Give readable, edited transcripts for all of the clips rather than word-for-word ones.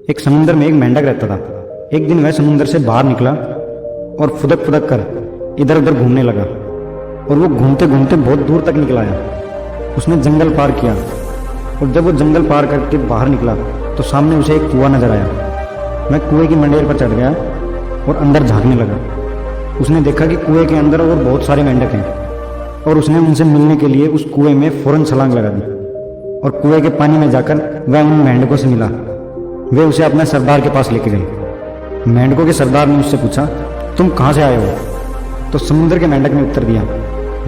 एक समुद्र में एक मेंढक रहता था। एक दिन वह समुद्र से बाहर निकला और फुदक फुदक कर इधर उधर घूमने लगा और वो घूमते घूमते बहुत दूर तक निकल आया। उसने जंगल पार किया और जब वो जंगल पार करके बाहर निकला तो सामने उसे एक कुआं नजर आया। वह कुएं की मंडेर पर चढ़ गया और अंदर झांकने लगा। उसने देखा कि कुएं के अंदर और बहुत सारे मेंढक हैं और उसने उनसे मिलने के लिए उस कुएं में फौरन छलांग लगा दी और कुएं के पानी में जाकर वह उन मेंढकों से मिला। वे उसे अपने सरदार के पास लेके गए। मेंढकों के सरदार ने उससे पूछा, तुम कहाँ से आए हो? तो समुद्र के मेंढक ने उत्तर दिया,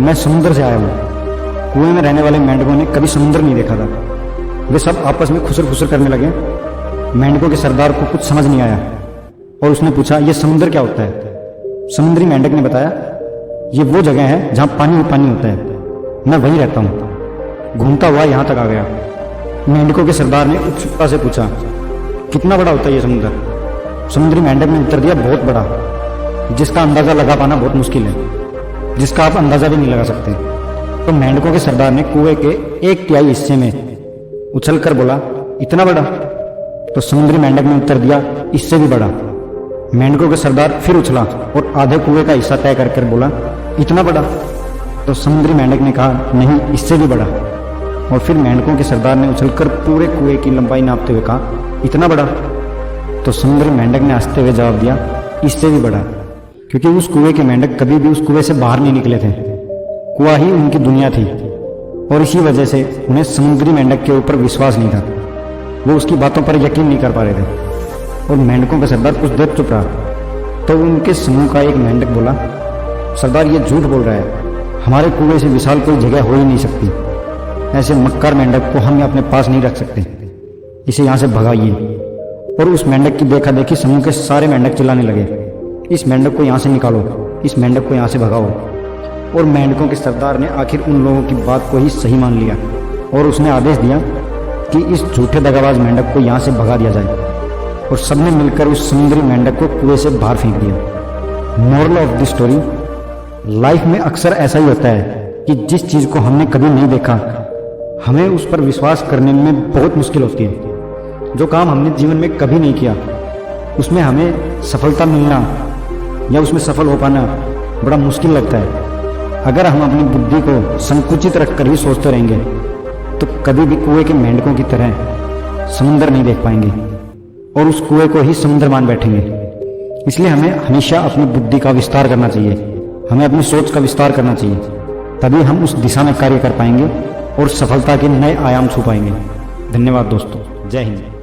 मैं समुद्र से आया हूँ। कुएं में रहने वाले मेंढकों ने कभी समुद्र नहीं देखा था। वे सब आपस में खुसर खुसर करने लगे। मेंढकों के सरदार को कुछ समझ नहीं आया और उसने पूछा, यह समुद्र क्या होता है? समुद्री मेंढक ने बताया, ये वो जगह है जहाँ पानी ही पानी होता है, मैं वहीं रहता हूँ। घूमता हुआ यहाँ तक आ गया। मेंढकों के सरदार ने उत्सुकता से पूछा, कितना बड़ा होता है ये समुद्र? समुद्री मेंढक ने उत्तर दिया, बहुत बड़ा, जिसका अंदाजा लगा पाना बहुत मुश्किल है, जिसका आप अंदाजा भी नहीं लगा सकते। तो मेंढकों के सरदार ने कुएं के 1/3 हिस्से में उछलकर बोला, इतना बड़ा? तो समुद्री मेंढक ने उत्तर दिया, इससे भी बड़ा। मेंढकों के सरदार फिर उछला और आधे कुएं का हिस्सा तय कर बोला, इतना बड़ा? तो समुद्री मेंढक ने कहा, नहीं, इससे भी बड़ा। और फिर मेंढकों के सरदार ने उछलकर पूरे कुएं की लंबाई नापते हुए कहा, इतना बड़ा? तो समुद्री मेंढक ने हंसते हुए जवाब दिया, इससे भी बड़ा, क्योंकि उस कुएं के मेंढक कभी भी उस कुएं से बाहर नहीं निकले थे। कुआं ही उनकी दुनिया थी और इसी वजह से उन्हें समुद्री मेंढक के ऊपर विश्वास नहीं था। वो उसकी बातों पर यकीन नहीं कर पा रहे थे और मेंढकों का सरदार कुछ देर चुप रहा। तो उनके समूह का एक मेंढक बोला, सरदार ये झूठ बोल रहा है, हमारे कुएं से विशाल कोई जगह हो ही नहीं सकती। ऐसे मक्कार मेंढक को हम अपने पास नहीं रख सकते, इसे यहाँ से भगाइए। और उस मेंढक की देखा देखी समूह के सारे मेंढक चिल्लाने लगे, इस मेंढक को यहाँ से निकालो, इस मेंढक को यहाँ से भगाओ। और मेंढकों के सरदार ने आखिर उन लोगों की बात को ही सही मान लिया और उसने आदेश दिया कि इस झूठे दगाबाज मेंढक को यहाँ से भगा दिया जाए। और सबने मिलकर उस समुद्री मेंढक को कुएं से बाहर फेंक दिया। Moral of the story, life में अक्सर ऐसा ही होता है कि जिस चीज़ को हमने कभी नहीं देखा, हमें उस पर विश्वास करने में बहुत मुश्किल होती है। जो काम हमने जीवन में कभी नहीं किया, उसमें हमें सफलता मिलना या उसमें सफल हो पाना बड़ा मुश्किल लगता है। अगर हम अपनी बुद्धि को संकुचित रखकर ही सोचते रहेंगे तो कभी भी कुएं के मेंढकों की तरह समुद्र नहीं देख पाएंगे और उस कुएं को ही समुद्र मान बैठेंगे। इसलिए हमें हमेशा अपनी बुद्धि का विस्तार करना चाहिए, हमें अपनी सोच का विस्तार करना चाहिए, तभी हम उस दिशा में कार्य कर पाएंगे और सफलता के नए आयाम छू पाएंगे। धन्यवाद दोस्तों, जय हिंद।